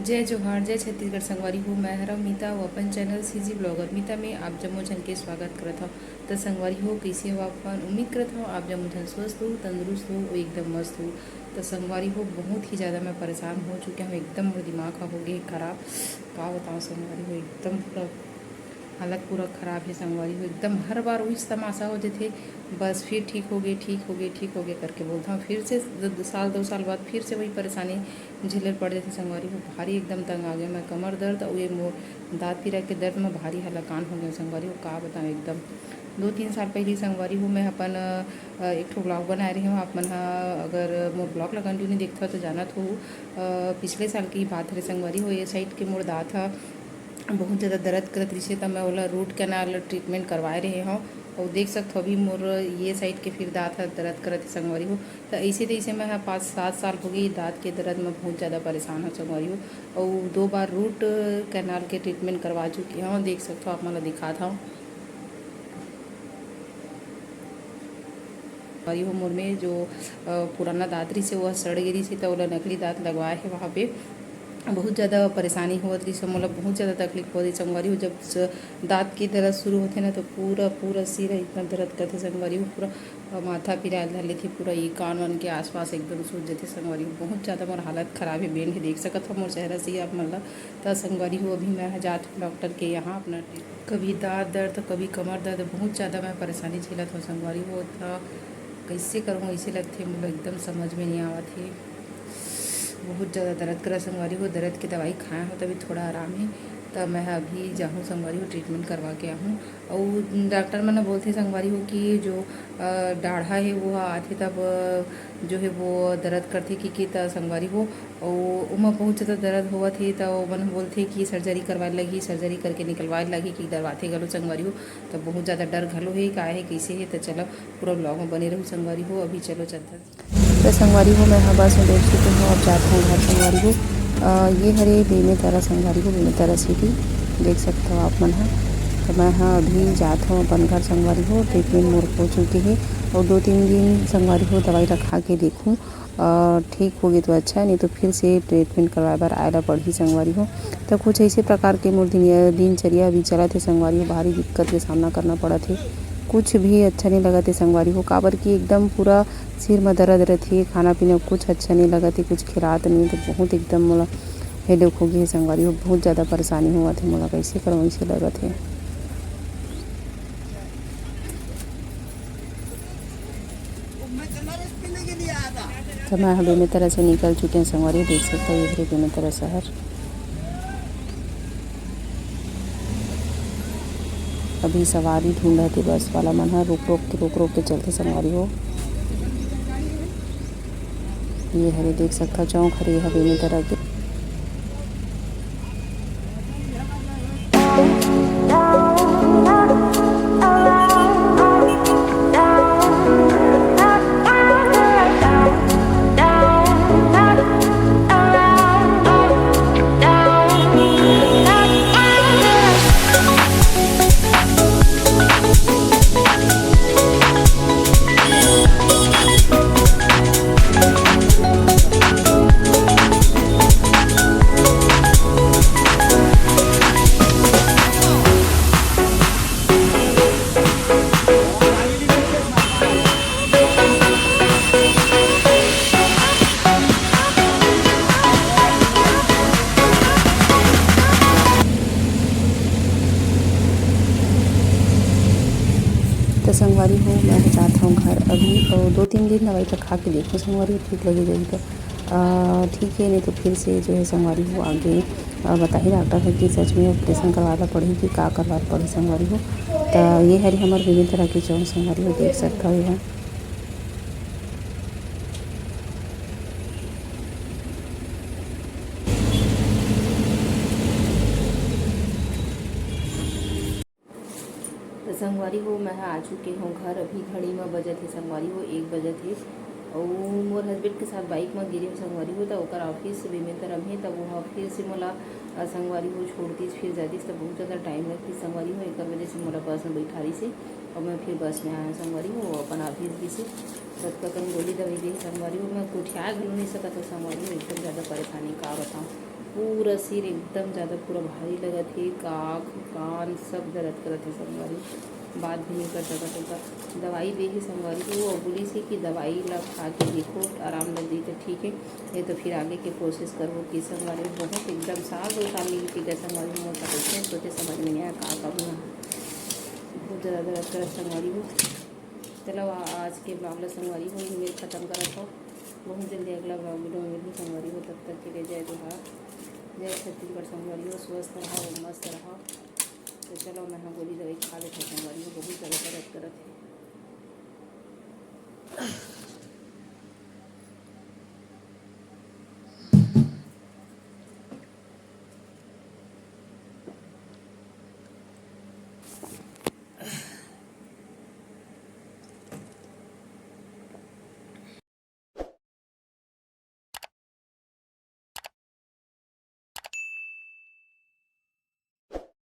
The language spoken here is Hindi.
जय जोहार जय छत्तीसगढ़ संगवारी हो। मैं हरा मीता वो अपन चैनल सीजी ब्लॉगर मीता में आप जम्मो जन के स्वागत करत हूँ। तो संगवारी हो कैसे हो अपन उम्मीद करत हूँ आप जम्मो जन स्वस्थ हो तंदुरुस्त हो एकदम मस्त हो। तो संगवारी हो बहुत ही ज़्यादा मैं परेशान हो चुके हूँ, एकदम मेरा दिमाग हो गया ख़राब। का बताऊँ संगवारी हो, एकदम पूरा हालत पूरा ख़राब है संगवारी हो। एकदम हर बार वही तमाशा हो जाते, बस फिर ठीक हो गए ठीक हो गए ठीक हो गए करके बोलता हूँ, फिर से साल 2 साल बाद फिर से वही परेशानी झेले पड़ जाती संगवारी हो। भारी एकदम तंग आ गया मैं, कमर दर्द और ये दाँत पीरा के दर्द में भारी हलाकान हो गया संगवारी हो। का बताऊँ एकदम 2-3 साल पहले संगवारी हो मैं अपन एक ठो ब्लॉग बना रही हूँ। आप मन अगर मोर ब्लॉग ला कंटिन्यू देखता हो तो जानत हो, पिछले साल की बात है संगवारी हो। ये साइड के मोर दाँत था बहुत ज़्यादा दर्द करत रही तो मैं ओला रूट कैनाल ट्रीटमेंट करवाए रहे हूँ। और देख सकते हो अभी मोर ये साइड के फिर दाँत दर्द करत है संगवारी हो। तो ऐसे मैं 5-7 साल हो गई दाँत के दर्द में बहुत ज़्यादा परेशान हो संगवारी हो। और 2 बार रूट कैनाल के ट्रीटमेंट करवा चुकी हूँ, देख सकते हो आप मला दिखा था हो। मोर में जो पुराना दाँत रही से वह सड़ गिरी से तो ओला नकली दाँत लगवाए है वहाँ पे। बहुत ज़्यादा परेशानी होत रही सब, मतलब बहुत ज़्यादा तकलीफ हो रही संगवारी हो। जब दाँत की दर्द शुरू होते ना तो पूरा सिर इतना दर्द करते संगवारी हो, पूरा माथा पिरायल धर लेती, पूरा ये कान वान के आसपास एकदम सूज जाते संगवारी हो। बहुत ज़्यादा मोर हालत ख़राब है, बेन है देख सकत हो मोर चेहरा से आप मतलब। तो संगवारी हो अभी मैं जात हूँ डॉक्टर के यहाँ अपना, कभी दाँत दर्द कभी कमर दर्द, बहुत ज़्यादा मैं परेशानी झेलत हूँ संगवारी हो। तो कैसे करूँ ऐसे लगते मुझे एकदम समझ में नहीं आवत है। बहुत ज़्यादा दर्द करा संगवारी हो, दर्द की दवाई खाया हो तभी थोड़ा आराम है। तब मैं अभी जाऊँ संगवारी हो ट्रीटमेंट करवा के आऊँ। और डॉक्टर मैंने बोलते संगवारी हो कि जो दाढ़ा है वो आते तब जो है वो दर्द करते कि त संगवारी हो। और उमा बहुत ज़्यादा दर्द हुआ थे तो मैंने बोलते कि सर्जरी करवाए लगी, सर्जरी करके निकलवाए लगी कि दरवाते गलो संगवारी हो। तब बहुत ज़्यादा डर घलो है का है कैसे है। तो चलो पूरा ब्लॉग में बने रहूँ संगवारी हो। अभी चलो चलता तो संगवारी हो मैं बस में देख चुकी हूँ, अब जाता हूँ घर संगवारी हो। ये हरे बेमेतरा संगवारी हो, बेमेतरा सिटी देख सकते हो आप मन है। तो मैं अभी जाता हूँ अपन घर संगवारी हो। ट्रीटमेंट मोर हो चुकी है और 2-3 दिन संगवारी हो दवाई रखा के देखूँ, ठीक होगी तो अच्छा है, नहीं तो फिर से ट्रीटमेंट करवाए बार आएला पड़ी संगवारी हो। तो कुछ ऐसे प्रकार के मोर दिनचर्या अभी चला थे संगवारी हो, भारी दिक्कत के सामना करना पड़ा थे। कुछ भी अच्छा नहीं लगा थे संगवारी हो, काबर की एकदम पूरा सिर में दर्द रहती, खाना पीना कुछ अच्छा नहीं लगा थी, कुछ खिलात नहीं तो बहुत एकदम मोला हेडेक हो गई संगवारी हो। बहुत ज़्यादा परेशानी हुआ थी मोला, कैसे करूँ ऐसे लगा थे। तो मैं बेमे तरह से निकल चुके हैं संगवारी, देख सकते हो ये बेमे तरह शहर। अभी सवारी ढूंढा थी बस वाला मन है, रोक के चलते संगवारी हो। ये हरे देख सकता चौक हरे है बेमे तरह के। तो संगवारी हो मैं जाता हूँ घर अभी और 2-3 दिन दवाई खा के देखो संगवारी हो, ठीक लगी जाएगी तो ठीक है, नहीं तो फिर से जो है संगवारी हो आगे बताइए डॉक्टर है कि सच में ऑपरेशन करवाना पड़ी कि का करवाना पड़ी संगवारी हो। तो ये हरी हमारे विभिन्न तरह की चौक संगवारी हो देख सकता हो यहाँ। तो संगवारी हो मैं आ चुके हूँ घर, अभी घड़ी में बजत है संगवारी हो 1 बजत है। और मोर हस्बैंड के साथ बाइक में गिरे संगवारी हो तो ओकर ऑफिस बेमेतरा में, तब वो फिर से मोला संगवारी हो छोड़ती फिर जाती तो बहुत ज़्यादा टाइम लगती संगवारी हो। एक वजह से मोला बस में बैठा रही से और मैं फिर बस में आया संगवारी हो अपन ऑफिस भी से सबका कहीं गोली दवाई दी संगवारी हो। मैं कुछ घलो नहीं सकता तो संगवारी हो, एकदम ज़्यादा परेशानी का बताऊँ। पूरा सिर एकदम ज़्यादा पूरा भारी लगत हे, आँख कान सब दर्द करत हे संगवारी। बात भी नहीं कर सकत होगा। दवाई दे ही संगवारी को और बोली से कि दवाई ला खा के देखो, आराम लग जाई तो ठीक है, नहीं तो फिर आगे की कोशिश करबो कि संगवारी बहुत एकदम साग उतार ली थी संगवारी मोटा कैसे सोचे समझ में नहीं आया का करना। बहुत ज़्यादा दर्द करत संगवारी हो। चलो आज के ब्लॉग ला संगवारी हो मेरे ख़त्म करत हो। बहुत जल्दी अगला ब्लॉग वीडियो में मिलूँ संगवारी हो। तब तक के लिए जय जोहार, जय छत्तीसगढ़ संगवारी हो। स्वस्थ रहो, मस्त रहो। तो चलो मैं गोली दवाई खा लेते संगवारी हो, बहुत ज़्यादा दर्द करत है।